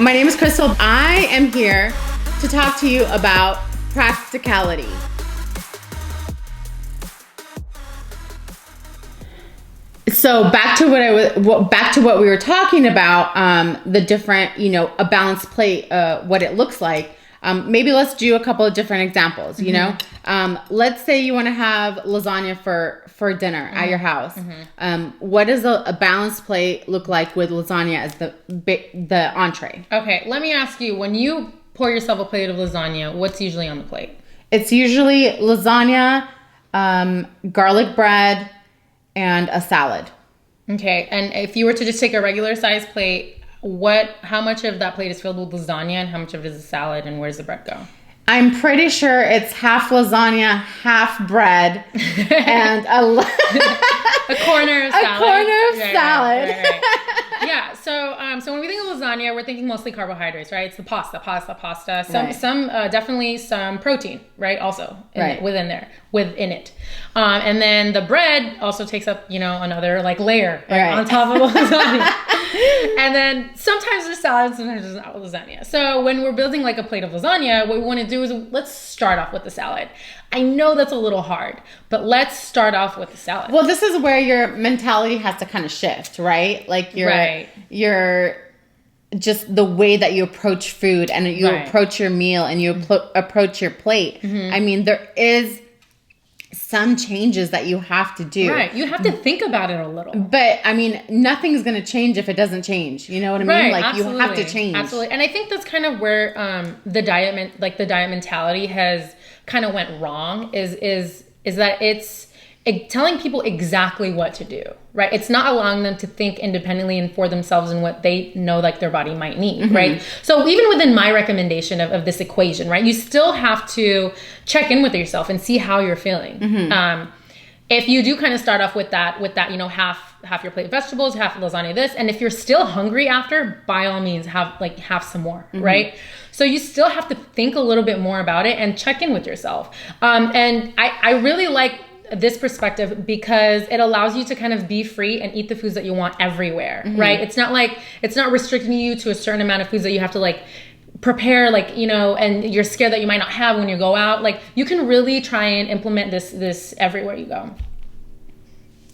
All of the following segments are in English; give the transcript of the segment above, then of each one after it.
My name is Crystal. I am here to talk to you about practicality. So back to what we were talking about, the different, a balanced plate, what it looks like. Maybe let's do a couple of different examples, let's say you want to have lasagna for dinner at your house. What does a balanced plate look like with lasagna as the entree? Okay, let me ask you, when you pour yourself a plate of lasagna, what's usually on the plate? It's usually lasagna, garlic bread, and a salad. Okay, and if you were to just take a regular size plate, how much of that plate is filled with lasagna and how much of it is a salad, and where does the bread go? I'm pretty sure it's half lasagna, half bread, and a corner of salad. A corner of salad. Right. Yeah. So when we think of lasagna, we're thinking mostly carbohydrates, right? It's the pasta. Some definitely some protein, right? Also within it. And then the bread also takes up, another layer on top of lasagna. And then sometimes there's salad, sometimes there's not lasagna. So when we're building a plate of lasagna, what we want to do is let's start off with the salad. I know that's a little hard, but let's start off with the salad. Well, this is where your mentality has to kind of shift, right? You're just the way that you approach food and you approach your meal and you approach your plate. I mean, there is some changes that you have to do. Right. You have to think about it a little. But I mean, nothing's going to change if it doesn't change. You know what I mean? Absolutely. You have to change. Absolutely. And I think that's kind of where the diet mentality has kind of went wrong is that it's telling people exactly what to do, right? It's not allowing them to think independently and for themselves and what they know their body might need, right? So even within my recommendation of this equation, right, you still have to check in with yourself and see how you're feeling. If you do kind of start off with that, half your plate of vegetables, half lasagna this, and if you're still hungry after, by all means have some more, right? So you still have to think a little bit more about it and check in with yourself. And I really like this perspective because it allows you to kind of be free and eat the foods that you want everywhere, right? It's not restricting you to a certain amount of foods that you have to prepare, and you're scared that you might not have when you go out. You can really try and implement this everywhere you go.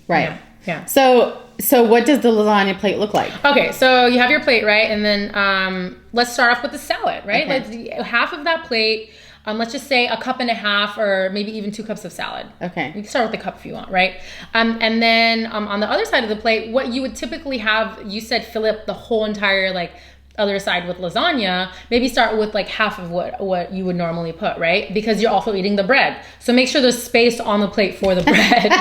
Right. Yeah. So what does the lasagna plate look like? Okay, so you have your plate, right? And then let's start off with the salad, right? Okay. Half of that plate, let's just say a cup and a half or maybe even 2 cups of salad. Okay. You can start with the cup if you want, right? And then on the other side of the plate, what you would typically have, you said fill up the whole entire other side with lasagna. Maybe start with half of what you would normally put, right? Because you're also eating the bread. So make sure there's space on the plate for the bread.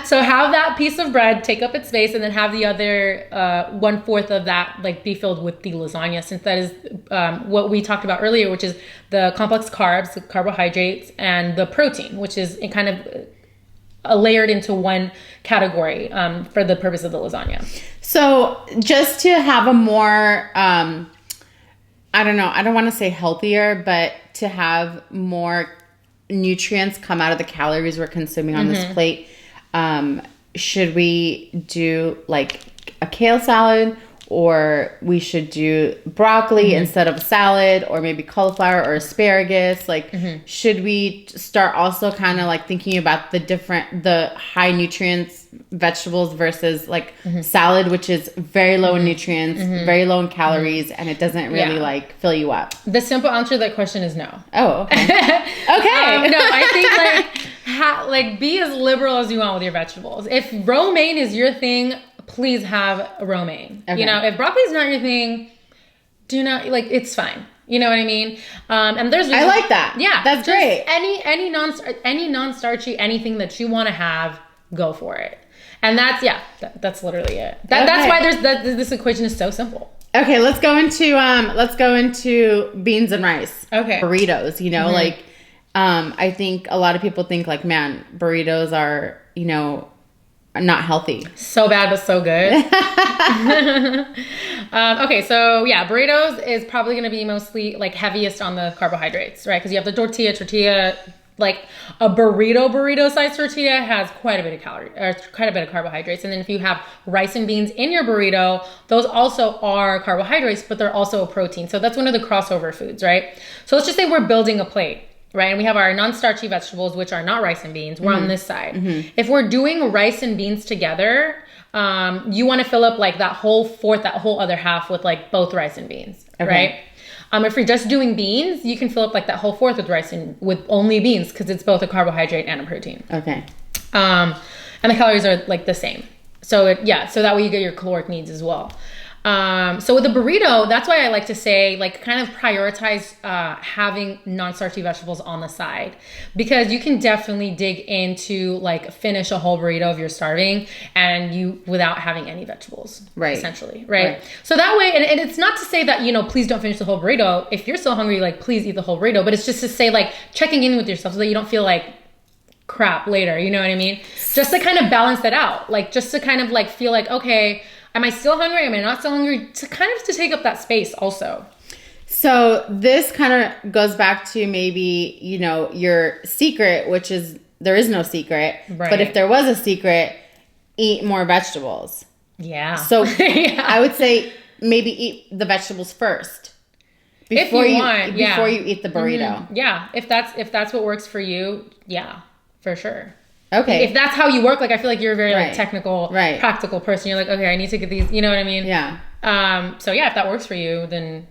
So have that piece of bread take up its space and then have the other 1/4 of that be filled with the lasagna, since that is what we talked about earlier, which is the complex carbs, the carbohydrates, and the protein, which is kind of layered into one category for the purpose of the lasagna. So just to have a more, I don't know, I don't want to say healthier, but to have more nutrients come out of the calories we're consuming on this plate, should we do a kale salad, or we should do broccoli instead of salad, or maybe cauliflower or asparagus? Should we start also kind of thinking about the high nutrients vegetables versus salad, which is very low in nutrients, very low in calories, and it doesn't really fill you up? The simple answer to that question is no. Oh, okay. Okay. No, I think be as liberal as you want with your vegetables. If romaine is your thing, please have romaine. Okay. If broccoli is not your thing, do not it's fine. You know what I mean? And there's I like that. Yeah, that's great. Any non-starchy anything that you want to have, go for it. And that's literally it. That's why this equation is so simple. Okay, let's go into beans and rice. Okay, burritos. I think a lot of people think man, burritos are not healthy. So bad, but so good. Okay, so burritos is probably going to be mostly heaviest on the carbohydrates, right? Because you have the tortilla, like a burrito size tortilla has quite a bit of quite a bit of carbohydrates. And then if you have rice and beans in your burrito, those also are carbohydrates, but they're also a protein. So that's one of the crossover foods, right? So let's just say we're building a plate, right? And we have our non-starchy vegetables, which are not rice and beans. We're on this side. If we're doing rice and beans together, you want to fill up like that whole other half with like both rice and beans, right? If you're just doing beans, you can fill up like that whole fourth with rice and with only beans, because it's both a carbohydrate and a protein. Okay. And the calories are like the same. So so that way you get your caloric needs as well. So with a burrito, that's why I like to say, like, kind of prioritize having non-starchy vegetables on the side, because you can definitely dig into like finish a whole burrito if you're starving and without having any vegetables, right? Essentially, right? So that way, and it's not to say that, you know, please don't finish the whole burrito. If you're still hungry, like, please eat the whole burrito, but it's just to say, like, checking in with yourself so that you don't feel like crap later, you know what I mean? Just to kind of balance that out, like, just to kind of like feel like, okay, am I still hungry? Am I not still hungry? To kind of to take up that space also. So this kind of goes back to maybe, you know, your secret, which is there is no secret. Right. But if there was a secret, eat more vegetables. Yeah. So I would say maybe eat the vegetables first. Before you eat the burrito. Mm-hmm. Yeah. If that's what works for you, yeah, for sure. Okay. If that's how you work, like, I feel like you're a very like technical, practical person. You're like, okay, I need to get these, you know what I mean? Yeah. So yeah, if that works for you, then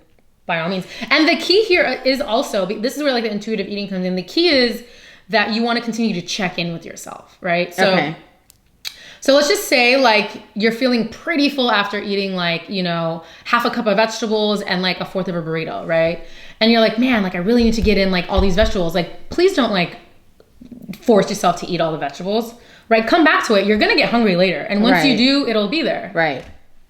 by all means. And the key here is also, this is where like the intuitive eating comes in. The key is that you want to continue to check in with yourself, right? So, so let's just say like you're feeling pretty full after eating like, you know, half a cup of vegetables and like a fourth of a burrito, right? And you're like, man, like I really need to get in like all these vegetables. Like, please don't like force yourself to eat all the vegetables, right? Come back to it. You're going to get hungry later. And once you do, it'll be there. Right.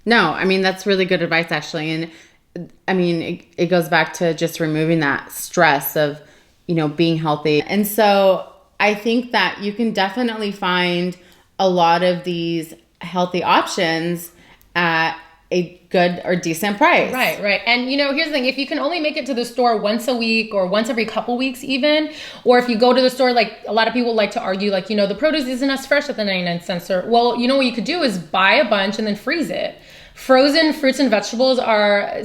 No, I mean, that's really good advice, actually. And I mean, it goes back to just removing that stress of, you know, being healthy. And so I think that you can definitely find a lot of these healthy options at a good or decent price. Right. And you know, here's the thing, if you can only make it to the store once a week or once every couple weeks even, or if you go to the store, like a lot of people like to argue, like, you know, the produce isn't as fresh at the 99 cents store. Well, you know what you could do is buy a bunch and then freeze it. Frozen fruits and vegetables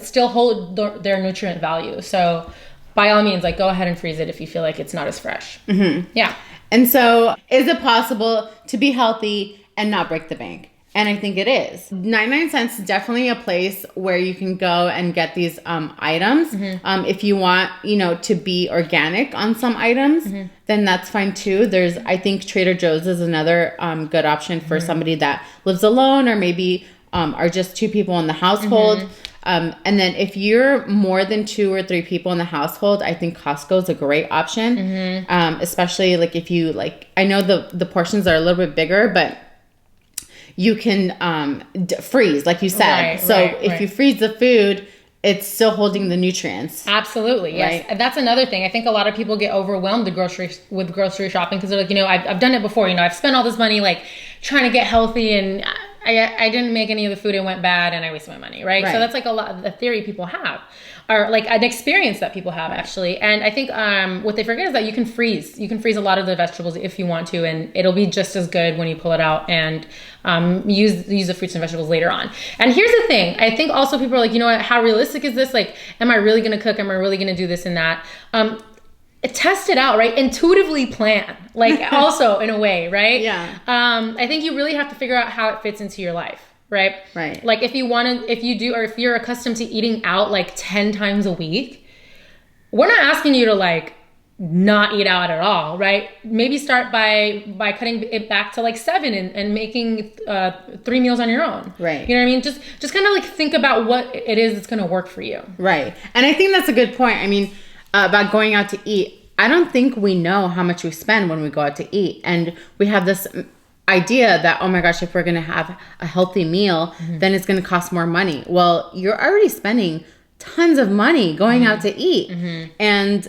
still hold their nutrient value. So by all means, like, go ahead and freeze it if you feel like it's not as fresh. Mm-hmm. Yeah. And so is it possible to be healthy and not break the bank? And I think it is. 99 cents is definitely a place where you can go and get these items. Mm-hmm. If you want, you know, to be organic on some items, then that's fine too. I think Trader Joe's is another good option for somebody that lives alone or maybe are just two people in the household. And then if you're more than 2 or 3 people in the household, I think Costco is a great option. Especially like if you like, I know the portions are a little bit bigger, but you can freeze, like you said. If you freeze the food, it's still holding the nutrients. Absolutely, yes. Right? And that's another thing. I think a lot of people get overwhelmed with grocery shopping because they're like, you know, I've done it before. You know, I've spent all this money like trying to get healthy, and I didn't make any of the food. It went bad, and I wasted my money. Right. So that's like a lot of the theory people have, or like an experience that people have actually. And I think what they forget is that you can freeze. You can freeze a lot of the vegetables if you want to, and it'll be just as good when you pull it out and use the fruits and vegetables later on. And here's the thing. I think also people are like, you know what, how realistic is this? Like, am I really going to cook? Am I really going to do this and that? Test it out, right? Intuitively plan, like also in a way, right? Yeah. I think you really have to figure out how it fits into your life. Right? Right. Like if you're accustomed to eating out like 10 times a week, we're not asking you to like not eat out at all, right? Maybe start by cutting it back to like 7 and making 3 meals on your own. Right. You know what I mean? Just kind of like think about what it is that's going to work for you. Right. And I think that's a good point. I mean, about going out to eat, I don't think we know how much we spend when we go out to eat. And we have this idea that, oh my gosh, if we're going to have a healthy meal, then it's going to cost more money. Well, you're already spending tons of money going out to eat. And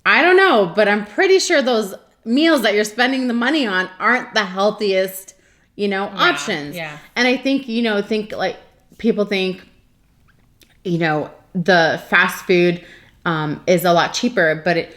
I don't know, but I'm pretty sure those meals that you're spending the money on aren't the healthiest, you know, options. Yeah. And I think, you know, people think, you know, the fast food is a lot cheaper, but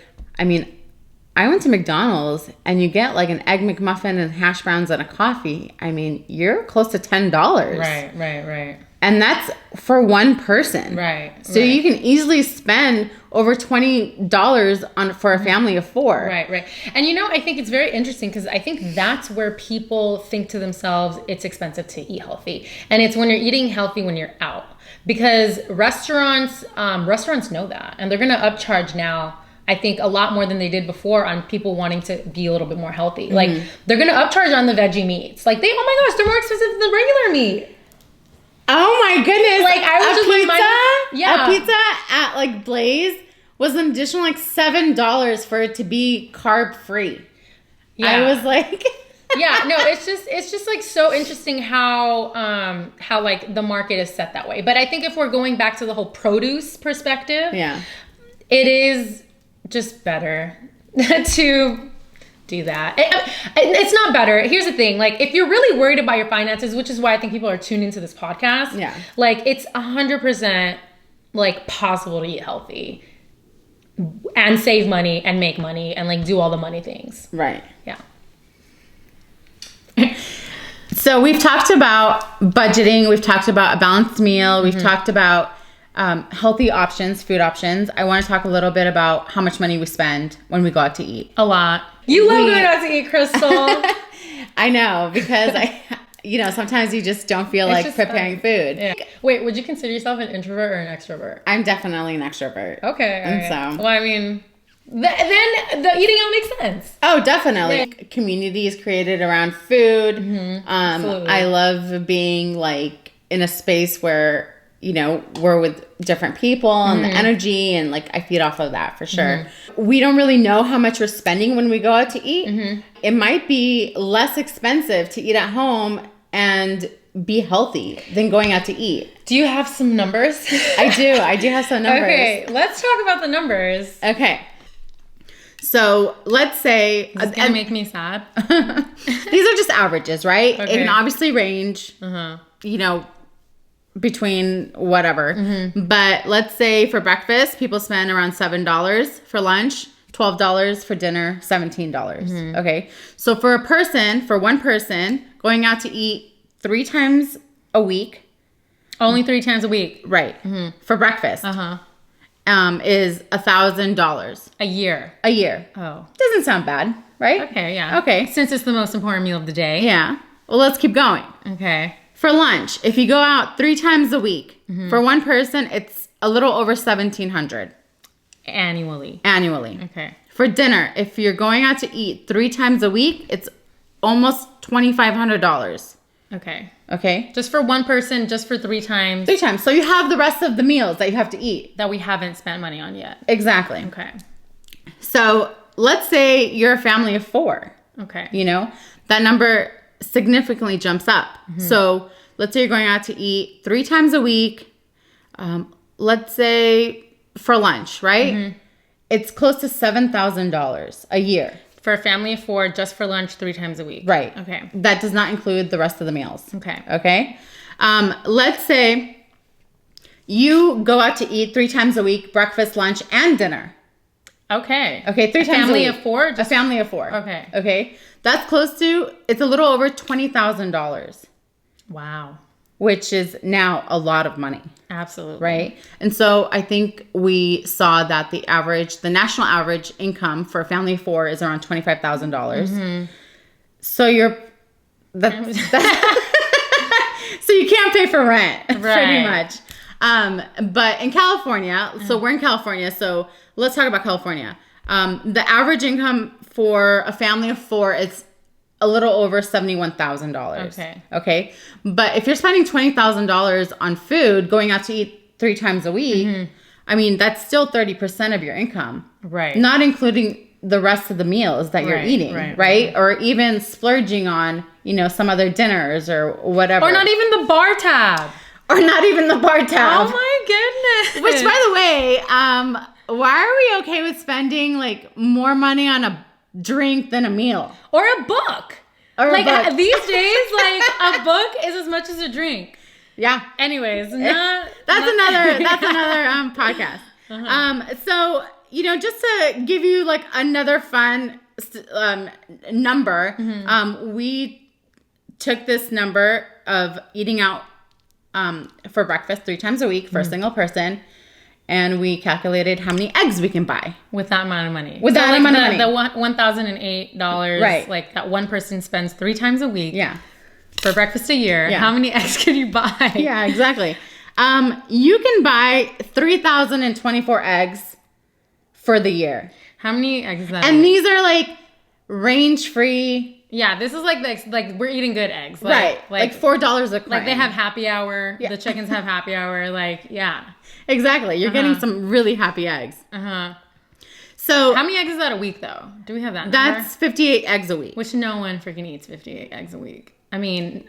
I went to McDonald's and you get like an egg McMuffin and hash browns and a coffee. I mean, you're close to $10. Right. And that's for one person. Right. So you can easily spend over $20 for a family of 4. Right. And I think it's very interesting because I think that's where people think to themselves, it's expensive to eat healthy. And it's when you're eating healthy when you're out. Because restaurants know that. And they're going to upcharge now, I think, a lot more than they did before on people wanting to be a little bit more healthy. Mm-hmm. Like, they're going to upcharge on the veggie meats. Like, oh my gosh, they're more expensive than the regular meat. Oh my goodness. Like, I was a pizza at like Blaze was an additional like $7 for it to be carb free. Yeah. I was like yeah, no, it's just like so interesting how like the market is set that way. But I think if we're going back to the whole produce perspective, it is just better to do that. It's not better. Here's the thing. Like, if you're really worried about your finances, which is why I think people are tuned into this podcast, like, it's 100% like possible to eat healthy and save money and make money and like do all the money things. Right. Yeah. So we've talked about budgeting. We've talked about a balanced meal. We've talked about healthy options, food options. I want to talk a little bit about how much money we spend when we go out to eat. A lot. You love going out to eat, Crystal. I know, because sometimes you just don't feel like preparing food. Yeah. Wait, would you consider yourself an introvert or an extrovert? I'm definitely an extrovert. Okay. And so, well, I mean, then the eating out makes sense. Oh, definitely. Yeah. Community is created around food. Absolutely. I love being like in a space where we're with different people and the energy, and like I feed off of that for sure. We don't really know how much we're spending when we go out to eat. It might be less expensive to eat at home and be healthy than going out to eat. Do you have some numbers? I do have some numbers. Okay, let's talk about the numbers. Okay. So let's say... This is going to make me sad. These are just averages, right? Okay. It can obviously range, between whatever. But let's say for breakfast, people spend around $7. For lunch, $12. For dinner, $17. Okay. So for one person, going out to eat 3 times a week. Only 3 times a week. Right. For breakfast. Is $1,000. A year. Oh. Doesn't sound bad, right? Okay, yeah. Okay. Since it's the most important meal of the day. Yeah. Well, let's keep going. Okay. For lunch, if you go out 3 times a week, for one person, it's a little over $1,700. Annually. Okay. For dinner, if you're going out to eat 3 times a week, it's almost $2,500. Okay. Just for one person, just for 3 times. 3 times. So you have the rest of the meals that you have to eat. That we haven't spent money on yet. Exactly. Okay. So let's say you're a family of 4. Okay. That number significantly jumps up. So let's say you're going out to eat 3 times a week. Let's say for lunch, right? It's close to $7,000 a year. For a family of 4, just for lunch 3 times a week. Right. Okay. That does not include the rest of the meals. Okay. Let's say you go out to eat 3 times a week, breakfast, lunch, and dinner. Okay. 3 times a family week. Of 4? A family of 4. Okay. Okay. That's close to, it's a little over $20,000. Wow. Which is now a lot of money. Absolutely. Right? And so I think we saw that the national average income for a family of 4 is around $25,000. So so you can't pay for rent, pretty much. But in California, so we're in California, so let's talk about California. The average income for a family of 4 is a little over $71,000. Okay. But if you're spending $20,000 on food, going out to eat 3 times a week, I mean, that's still 30% of your income. Right. Not including the rest of the meals that you're eating, right? Or even splurging on, some other dinners or whatever. Or not even the bar tab. Oh my goodness. Which, by the way, why are we okay with spending like more money on a drink than a meal? Or a book. These days, like a book is as much as a drink. Yeah. Anyways, that's another podcast. So, just to give you like another fun number, we took this number of eating out for breakfast 3 times a week for a single person, and we calculated how many eggs we can buy with that amount of money. With that amount of money, the $1,008, right? Like that one person spends 3 times a week, yeah, for breakfast a year. Yeah. How many eggs can you buy? Yeah, exactly. You can buy 3,024 eggs for the year. How many eggs is that? And these are like range free. Yeah, this is like we're eating good eggs. Right. Like $4 a carton. Like they have happy hour. Yeah. The chickens have happy hour. Like, yeah. Exactly. You're getting some really happy eggs. So how many eggs is that a week though? Do we have that number? That's 58 eggs a week. Which no one freaking eats 58 eggs a week. I mean,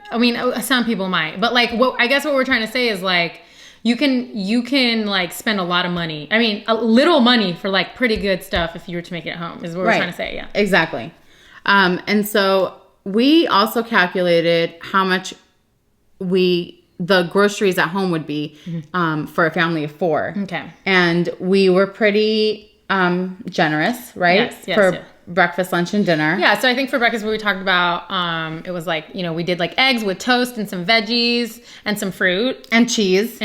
some people might, but like, I guess what we're trying to say is like, you can like spend a lot of money. I mean, a little money for like pretty good stuff if you were to make it at home is what we're trying to say. Yeah, exactly. And so we also calculated how much the groceries at home would be for a family of 4. Okay. And we were pretty generous, right? Yes, for breakfast, lunch, and dinner. Yeah, so I think for breakfast, what we talked about, it was like, we did like eggs with toast and some veggies and some fruit. And cheese.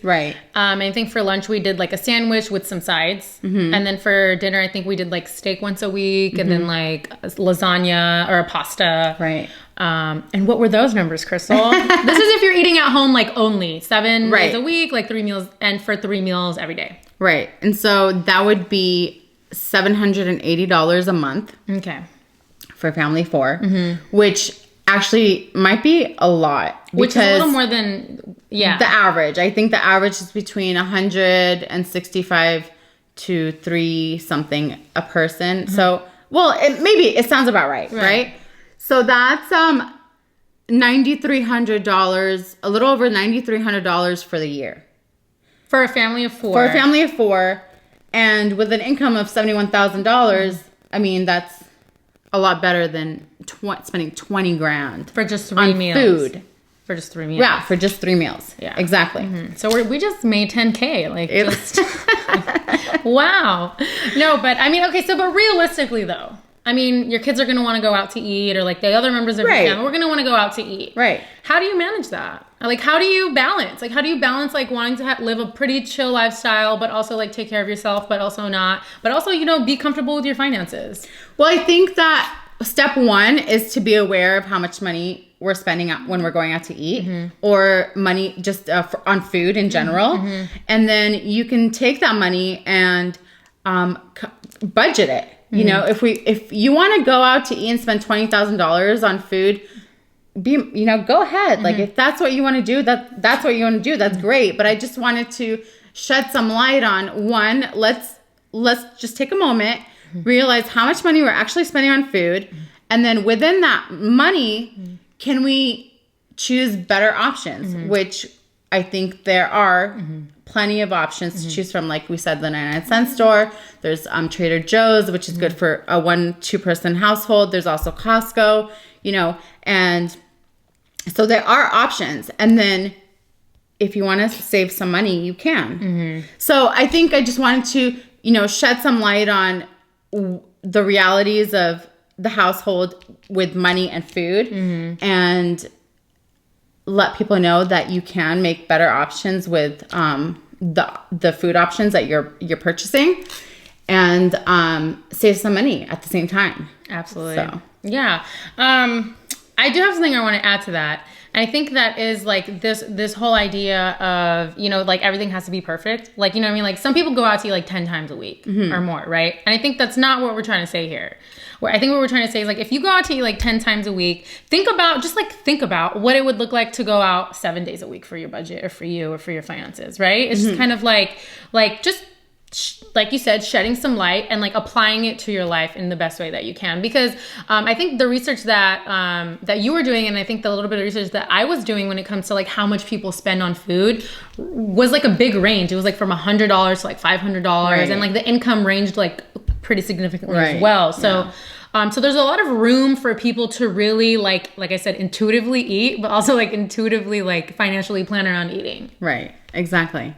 Right. I think for lunch, we did like a sandwich with some sides. And then for dinner, I think we did like steak once a week and then like lasagna or a pasta. Right. And what were those numbers, Crystal? This is if you're eating at home like only 7 days a week, like 3 meals, and for 3 meals every day. Right. And so that would be $780 a month. Okay. For a family of 4, which actually might be a lot. Which is a little more than, the average. I think the average is between 165 to 3 something a person. So, well, maybe it sounds about right? So that's $9,300, a little over $9,300 for the year. For a family of 4. For a family of 4. And with an income of $71,000, I mean, that's a lot better than spending $20,000 for just 3 meals. Food. For just 3 meals. Yeah, for just 3 meals. Yeah, exactly. So we just made $10K. Like, just wow. No, but I mean, okay. So, but realistically, though, I mean, your kids are going to want to go out to eat, or like the other members of your family, we're going to want to go out to eat. Right. How do you manage that? Like, how do you balance? Like, how do you balance, like, wanting to live a pretty chill lifestyle, but also, like, take care of yourself, but also not, but also, be comfortable with your finances? Well, I think that step 1 is to be aware of how much money we're spending when we're going out to eat, or money just on food in general. And then you can take that money and budget it. If you want to go out to eat and spend $20,000 on food, go ahead. Like, if that's what you want to do, that's what you want to do. That's great. But I just wanted to shed some light on, one, let's just take a moment, realize how much money we're actually spending on food. And then within that money, can we choose better options, which I think there are plenty of options to choose from. Like we said, the 99-cent store. There's Trader Joe's, which is good for a 1-2 person household. There's also Costco, and so there are options. And then if you want to save some money, you can. So I think I just wanted to, shed some light on the realities of the household with money and food, and let people know that you can make better options with the food options that you're purchasing, and save some money at the same time. Absolutely. So. Yeah. I do have something I want to add to that. And I think that is like this whole idea of, like everything has to be perfect. Like, what I mean? Like some people go out to eat like 10 times a week or more, right? And I think that's not what we're trying to say here. I think what we're trying to say is like, if you go out to eat like 10 times a week, think about what it would look like to go out 7 days a week for your budget, or for you, or for your finances, right? It's just kind of like just like you said, shedding some light and like applying it to your life in the best way that you can. Because I think the research that you were doing, and I think the little bit of research that I was doing when it comes to like how much people spend on food, was like a big range. It was like from $100 to like $500, and like the income ranged like pretty significantly as well. So so there's a lot of room for people to really like I said, intuitively eat, but also like intuitively like financially plan around eating. Right. Exactly.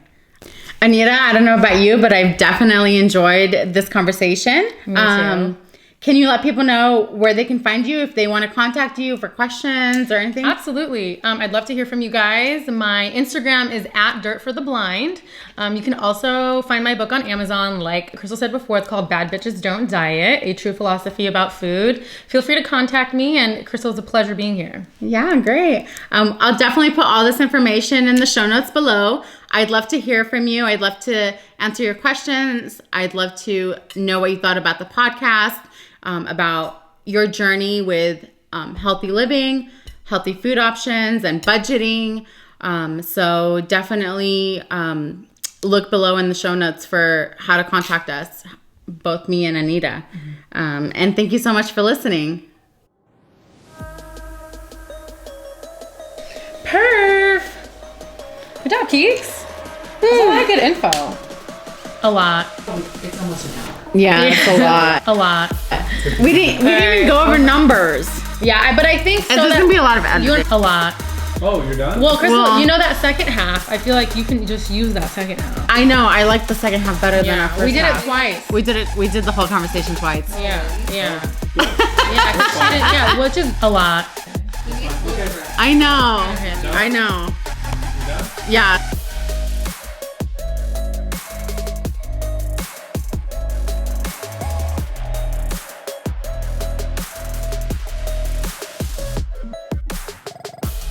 Anita, I don't know about you, but I've definitely enjoyed this conversation. Me too. Can you let people know where they can find you if they want to contact you for questions or anything? Absolutely. I'd love to hear from you guys. My Instagram is @DirtForTheBlind. You can also find my book on Amazon. Like Crystal said before, it's called Bad Bitches Don't Diet, A True Philosophy About Food. Feel free to contact me, and Crystal, it's a pleasure being here. Yeah, great. I'll definitely put all this information in the show notes below. I'd love to hear from you. I'd love to answer your questions. I'd love to know what you thought about the podcast, about your journey with healthy living, healthy food options, and budgeting. So definitely look below in the show notes for how to contact us, both me and Anita. And thank you so much for listening. Perf! Good job, Keeks. That's a lot of good info. A lot. It's almost an hour. Yeah, it's a lot. A lot. We didn't even go over numbers. Yeah, but I think so. There's going to be a lot of editing. A lot. Oh, you're done? Well, Crystal, Well- you know that second half. I feel like you can just use that second half. I know. I like the second half better than our first we did half. it twice. We did the whole conversation twice. Yeah. 'Cause she didn't, yeah, which is a lot. I know. Okay. I know. You done? Yeah.